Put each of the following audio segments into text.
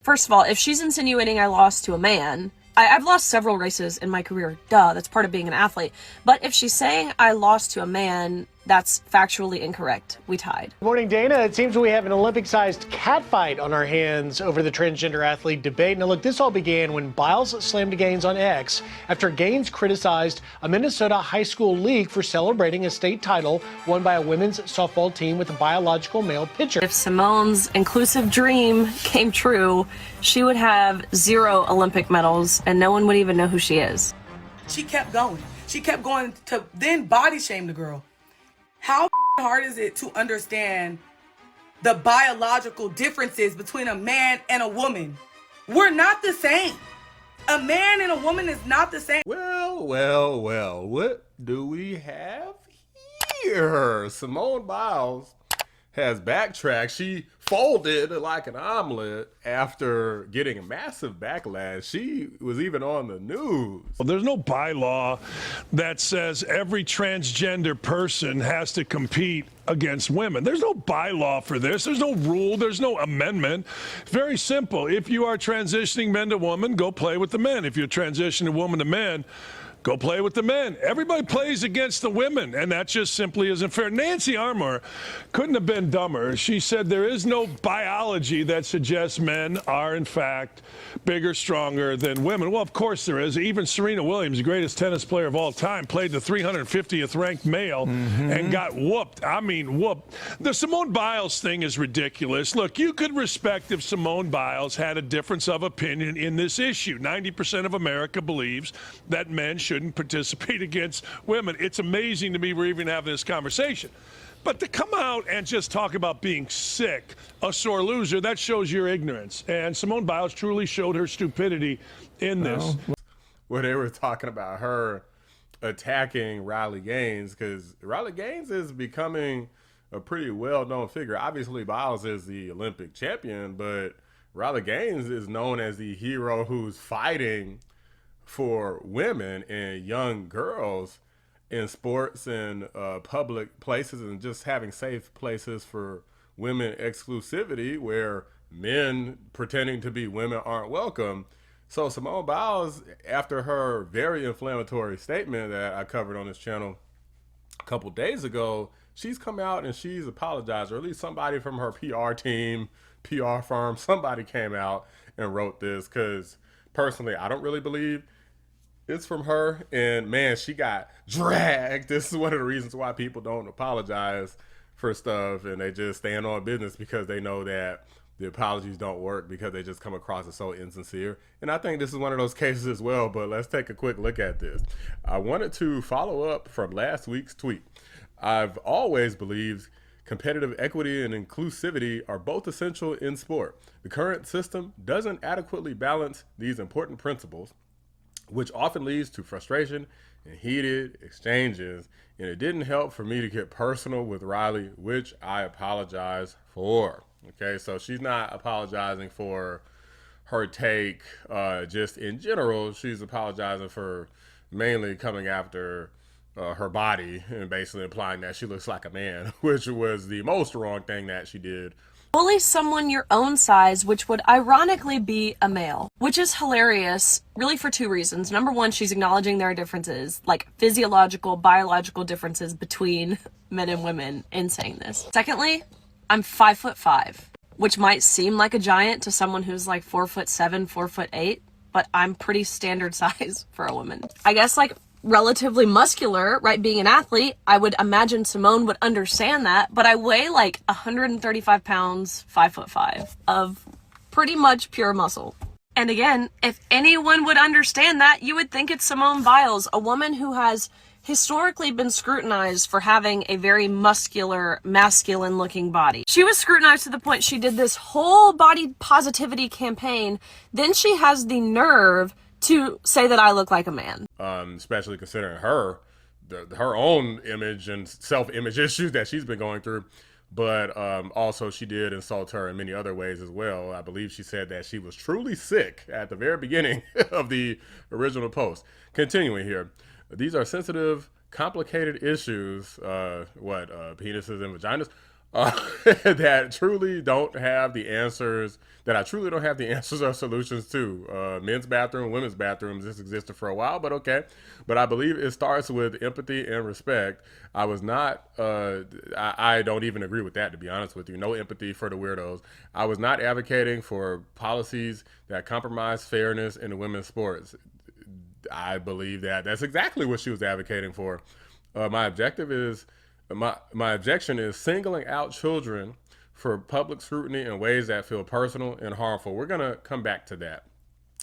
First of all, if she's insinuating I lost to a man, I've lost several races in my career. Duh, that's part of being an athlete. But if she's saying I lost to a man, that's factually incorrect. We tied. Good morning, Dana. It seems we have an Olympic-sized catfight on our hands over the transgender athlete debate. Now, look, this all began when Biles slammed Gaines on X after Gaines criticized a Minnesota high school league for celebrating a state title won by a women's softball team with a biological male pitcher. If Simone's inclusive dream came true, she would have 0 Olympic medals and no one would even know who she is. She kept going. She kept going to then body shame the girl. How hard is it to understand the biological differences between a man and a woman? We're not the same. A man and a woman is not the same. Well, what do we have here? Simone Biles has backtracked. She folded like an omelet after getting a massive backlash. She was even on the news. Well, there's no bylaw that says every transgender person has to compete against women. There's no bylaw for this. There's no rule. There's no amendment. Very simple. If you are transitioning men to women, go play with the men. If you're transitioning woman to man, go play with the men. Everybody plays against the women, and that just simply isn't fair. Nancy Armour couldn't have been dumber. She said there is no biology that suggests men are, in fact, bigger, stronger than women. Well, of course there is. Even Serena Williams, the greatest tennis player of all time, played the 350th ranked male and got whooped. I mean, whooped. The Simone Biles thing is ridiculous. Look, you could respect if Simone Biles had a difference of opinion in this issue. 90% of America believes that men shouldn't participate against women. It's amazing to me we're even having this conversation. But to come out and just talk about being sick, a sore loser, that shows your ignorance. And Simone Biles truly showed her stupidity in this. Where they were talking about her attacking Riley Gaines, because Riley Gaines is becoming a pretty well-known figure. Obviously, Biles is the Olympic champion, but Riley Gaines is known as the hero who's fighting for women and young girls in sports and public places, and just having safe places for women exclusivity where men pretending to be women aren't welcome. So Simone Biles, after her very inflammatory statement that I covered on this channel a couple days ago, she's come out and she's apologized, or at least somebody from her PR team, PR firm, somebody came out and wrote this, because personally, I don't really believe it's from her. And man, she got dragged. This is one of the reasons why people don't apologize for stuff, and they just stand on business, because they know that the apologies don't work, because they just come across as so insincere. And I think this is one of those cases as well, but let's take a quick look at this. I wanted to follow up from last week's tweet. I've always believed competitive equity and inclusivity are both essential in sport. The current system doesn't adequately balance these important principles, which often leads to frustration and heated exchanges. And it didn't help for me to get personal with Riley, which I apologize for. Okay, so she's not apologizing for her take just in general. She's apologizing for mainly coming after her body and basically implying that she looks like a man, which was the most wrong thing that she did. Bully someone your own size, which would ironically be a male, which is hilarious, really for 2 reasons. Number one, she's acknowledging there are differences, like physiological, biological differences between men and women in saying this. Secondly, I'm 5'5", which might seem like a giant to someone who's like 4'7", 4'8", but I'm pretty standard size for a woman. I guess like relatively muscular, right? Being an athlete, I would imagine Simone would understand that, but I weigh like 135 pounds, 5'5", of pretty much pure muscle. And again, if anyone would understand that, you would think it's Simone Biles, a woman who has historically been scrutinized for having a very muscular, masculine looking body. She was scrutinized to the point she did this whole body positivity campaign. Then she has the nerve to say that I look like a man. Especially considering her own image and self-image issues that she's been going through. But also she did insult her in many other ways as well. I believe she said that she was truly sick at the very beginning of the original post. Continuing here. These are sensitive, complicated issues. Penises and vaginas? that truly don't have the answers, that I truly don't have the answers or solutions to. Men's bathroom, women's bathrooms, this existed for a while, but okay. But I believe it starts with empathy and respect. I was not, I don't even agree with that, to be honest with you. No empathy for the weirdos. I was not advocating for policies that compromise fairness in women's sports. I believe that that's exactly what she was advocating for. My objective is my objection is singling out children for public scrutiny in ways that feel personal and harmful. We're gonna come back to that.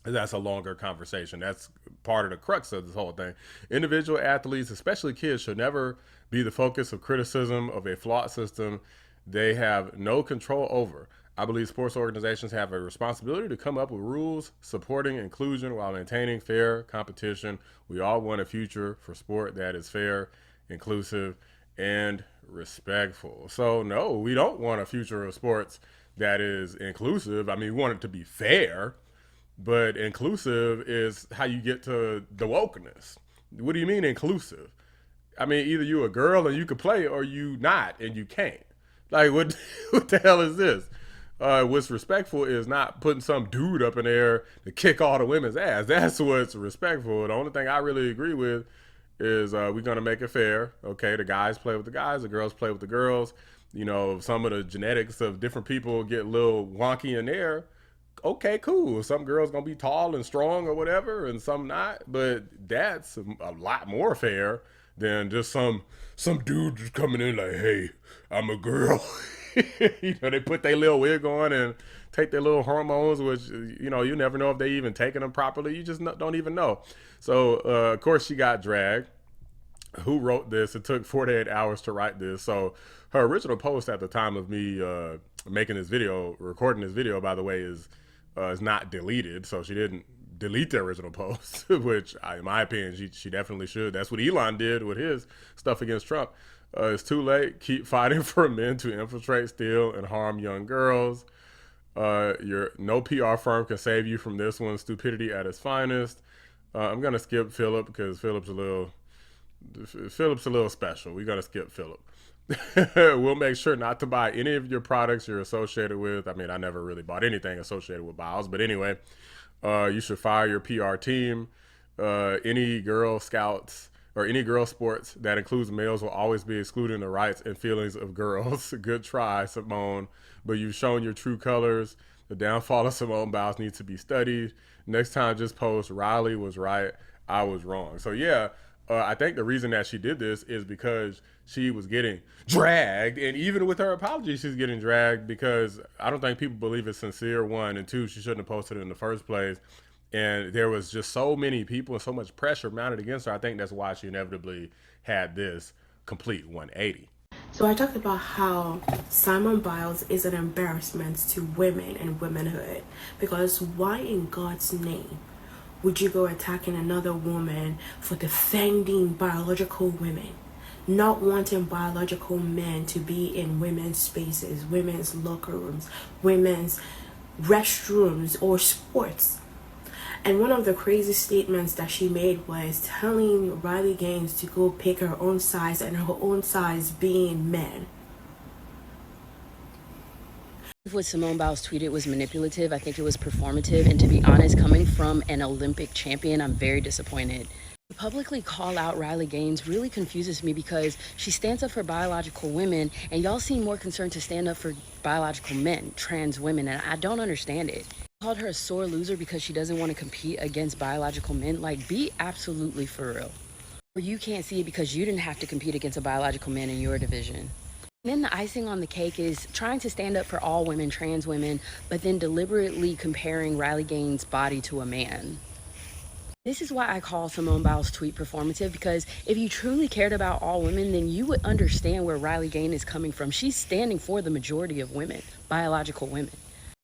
That's a longer conversation. That's part of the crux of this whole thing. Individual athletes, especially kids, should never be the focus of criticism of a flawed system they have no control over. I believe sports organizations have a responsibility to come up with rules supporting inclusion while maintaining fair competition. We all want a future for sport that is fair, inclusive, and respectful. So no, we don't want a future of sports that is inclusive. I mean, we want it to be fair, but inclusive is how you get to the wokeness. What do you mean inclusive? I mean, either you a girl and you can play, or you not and you can't. Like, what? What the hell is this? What's respectful is not putting some dude up in there to kick all the women's ass. That's what's respectful. The only thing I really agree with is we're gonna make it fair. Okay, the guys play with the guys, the girls play with the girls. You know, some of the genetics of different people get a little wonky in there. Okay, cool. Some girls gonna be tall and strong or whatever, and some not. But that's a lot more fair than just some dude just coming in like, hey, I'm a girl. You know, they put their little wig on and take their little hormones, which, you know, you never know if they even taking them properly. You just don't even know. So, of course, she got dragged. Who wrote this? It took 48 hours to write this. So her original post at the time of me making this video, recording this video, by the way, is not deleted. So she didn't delete the original post, which in my opinion, she definitely should. That's what Elon did with his stuff against Trump. It's too late. Keep fighting for men to infiltrate, steal, and harm young girls. No PR firm can save you from this one. Stupidity at its finest. I'm gonna skip Philip because Philip's a little special. We're gonna skip Philip. We'll make sure not to buy any of your products you're associated with. I mean, I never really bought anything associated with Biles, but anyway, you should fire your PR team. Any Girl Scouts or any girl sports that includes males will always be excluding the rights and feelings of girls. Good try, Simone, but you've shown your true colors. The downfall of Simone Biles needs to be studied. Next time, just post, Riley was right, I was wrong. So yeah, I think the reason that she did this is because she was getting dragged, and even with her apology, she's getting dragged because I don't think people believe it's sincere, one, and two, she shouldn't have posted it in the first place. And there was just so many people and so much pressure mounted against her. I think that's why she inevitably had this complete 180. So I talked about how Simone Biles is an embarrassment to women and womanhood, because why in God's name would you go attacking another woman for defending biological women, not wanting biological men to be in women's spaces, women's locker rooms, women's restrooms, or sports? And one of the crazy statements that she made was telling Biles-Gaines to go pick her own size, and her own size being men. What Simone Biles tweeted was manipulative. I think it was performative. And to be honest, coming from an Olympic champion, I'm very disappointed. To publicly call out Biles-Gaines really confuses me because she stands up for biological women, and y'all seem more concerned to stand up for biological men, trans women, and I don't understand it. Called her a sore loser because she doesn't want to compete against biological men. Like, be absolutely for real. Or you can't see it because you didn't have to compete against a biological man in your division. And then the icing on the cake is trying to stand up for all women, trans women, but then deliberately comparing Biles-Gaines' body to a man. This is why I call Simone Biles' tweet performative, because if you truly cared about all women, then you would understand where Biles-Gaines is coming from. She's standing for the majority of women, biological women.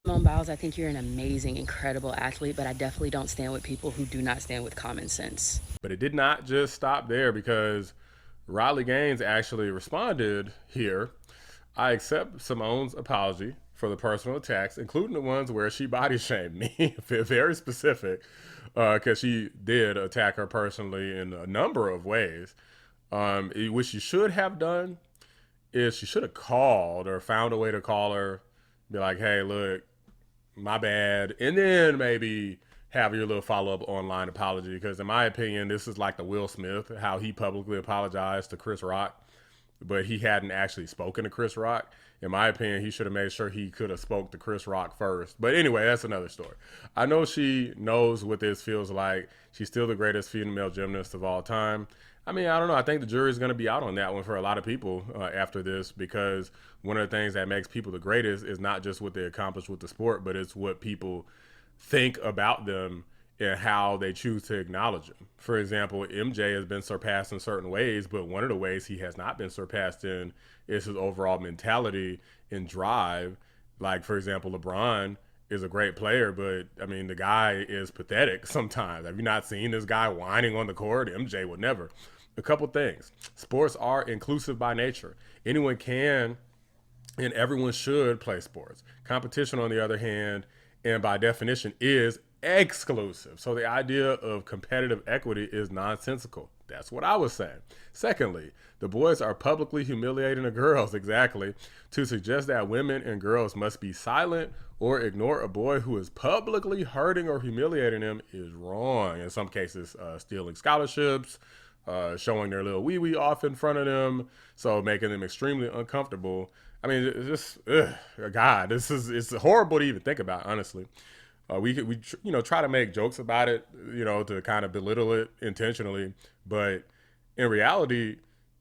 Simone Biles, I think you're an amazing, incredible athlete, but I definitely don't stand with people who do not stand with common sense. But it did not just stop there, because Biles-Gaines actually responded here. I accept Simone's apology for the personal attacks, including the ones where she body shamed me. Very specific, because she did attack her personally in a number of ways. What she should have done is she should have called or found a way to call her, be like, hey, look, my bad. And then maybe have your little follow-up online apology. Because in my opinion, this is like the Will Smith, how he publicly apologized to Chris Rock, but he hadn't actually spoken to Chris Rock. In my opinion, he should have made sure he could have spoke to Chris Rock first. But anyway, that's another story. I know she knows what this feels like. She's still the greatest female gymnast of all time. I mean, I don't know. I think the jury's going to be out on that one for a lot of people after this, because one of the things that makes people the greatest is not just what they accomplish with the sport, but it's what people think about them and how they choose to acknowledge them. For example, MJ has been surpassed in certain ways, but one of the ways he has not been surpassed in is his overall mentality and drive. Like, for example, LeBron is a great player, but I mean, the guy is pathetic sometimes. Have you not seen this guy whining on the court? MJ would never. A couple things. Sports are inclusive by nature. Anyone can and everyone should play sports. Competition, on the other hand, and by definition, is exclusive. So the idea of competitive equity is nonsensical. That's what I was saying. Secondly, the boys are publicly humiliating the girls. Exactly. To suggest that women and girls must be silent or ignore a boy who is publicly hurting or humiliating them is wrong. In some cases, stealing scholarships, showing their little wee-wee off in front of them, so making them extremely uncomfortable. I mean, it's just, God, it's horrible to even think about, honestly. We try to make jokes about it, to kind of belittle it intentionally, but in reality,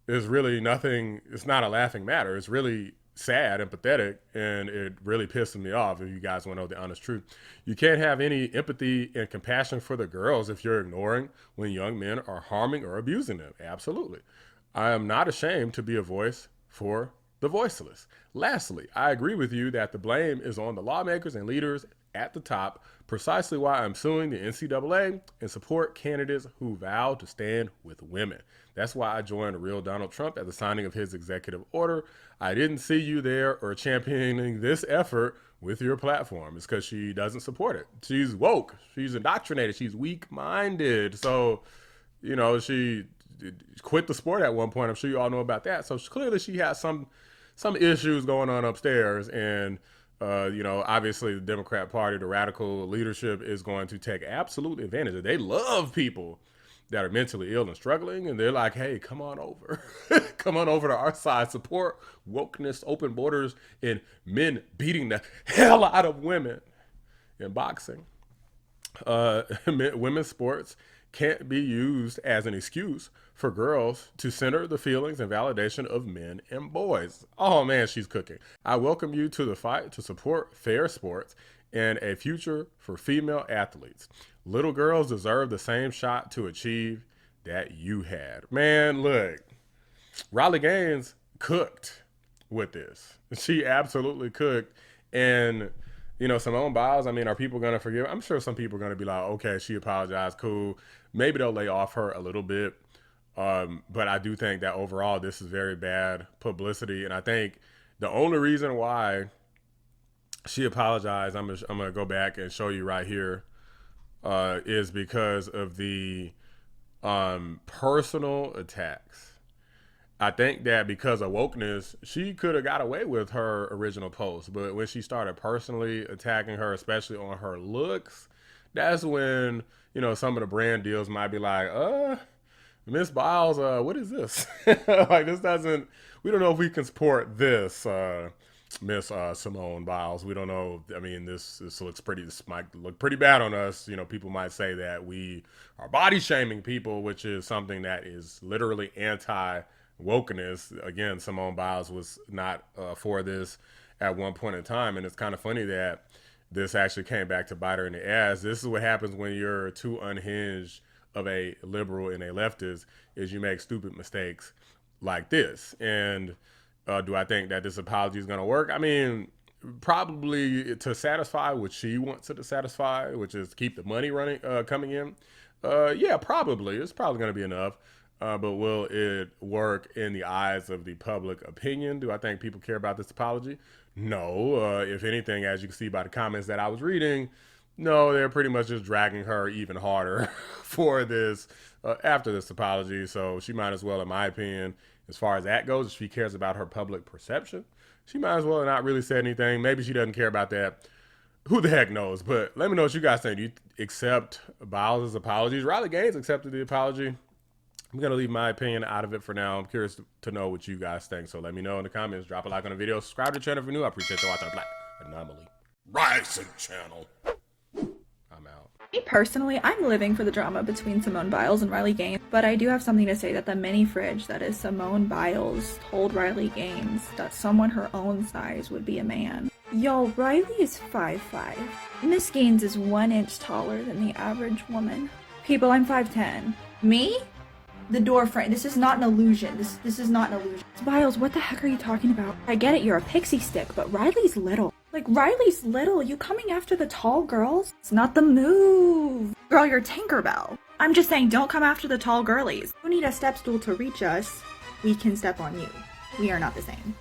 it's really nothing. It's not a laughing matter. It's really sad and pathetic, and it really pisses me off, if you guys want to know the honest truth. You can't have any empathy and compassion for the girls if you're ignoring when young men are harming or abusing them. Absolutely. I am not ashamed to be a voice for the voiceless. Lastly, I agree with you that the blame is on the lawmakers and leaders at the top, precisely why I'm suing the NCAA and support candidates who vow to stand with women. That's why I joined the real Donald Trump at the signing of his executive order. I didn't see you there or championing this effort with your platform. It's because she doesn't support it. She's woke. She's indoctrinated. She's weak-minded. So, she quit the sport at one point. I'm sure you all know about that. So clearly she has some issues going on upstairs, and obviously the Democrat Party, the radical leadership, is going to take absolute advantage of it. They love people that are mentally ill and struggling, and they're like, hey, come on over. Come on over to our side. Support wokeness, open borders, and men beating the hell out of women in boxing. Women's sports can't be used as an excuse for girls to center the feelings and validation of men and boys. Oh man, she's cooking. I welcome you to the fight to support fair sports and a future for female athletes. Little girls deserve the same shot to achieve that you had. Man, look, Biles-Gaines cooked with this. She absolutely cooked. And Simone Biles, I mean, are people going to forgive? I'm sure some people are going to be like, okay, she apologized, cool. Maybe they'll lay off her a little bit. But I do think that overall, this is very bad publicity. And I think the only reason why she apologized, I'm going to go back and show you right here, is because of the personal attacks. I think that because of wokeness, she could have got away with her original post. But when she started personally attacking her, especially on her looks, that's when, some of the brand deals might be like, Miss Biles, what is this? Like, this doesn't, we don't know if we can support this, Miss Simone Biles. We don't know. I mean, this might look pretty bad on us. People might say that we are body shaming people, which is something that is literally anti-wokeness. Again, Simone Biles was not for this at one point in time. And it's kind of funny that this actually came back to bite her in the ass. This is what happens when you're too unhinged of a liberal and a leftist, is you make stupid mistakes like this. And do I think that this apology is going to work? I mean, probably to satisfy what she wants it to satisfy, which is keep the money coming in. Yeah, probably. It's probably going to be enough. But will it work in the eyes of the public opinion? Do I think people care about this apology? No. If anything, as you can see by the comments that I was reading, no, they're pretty much just dragging her even harder for this after this apology. So she might as well, in my opinion, as far as that goes, if she cares about her public perception, she might as well not really say anything. Maybe she doesn't care about that. Who the heck knows? But let me know what you guys think. Do you accept Biles' apologies? Riley Gaines accepted the apology. I'm going to leave my opinion out of it for now. I'm curious to know what you guys think. So let me know in the comments. Drop a like on the video. Subscribe to the channel if you're new. I appreciate you watching Black Anomaly Rising Channel. I'm out. Me personally, I'm living for the drama between Simone Biles and Riley Gaines, but I do have something to say that the mini fridge that is Simone Biles told Riley Gaines that someone her own size would be a man. Yo, Riley is 5'5". Miss Gaines is 1 inch taller than the average woman. People, I'm 5'10". Me? The door frame. This is not an illusion. This is not an illusion. Biles, what the heck are you talking about? I get it, you're a pixie stick, but Riley's little. Like, Riley's little. You coming after the tall girls? It's not the move. Girl, you're Tinkerbell. I'm just saying, don't come after the tall girlies. You need a step stool to reach us. We can step on you. We are not the same.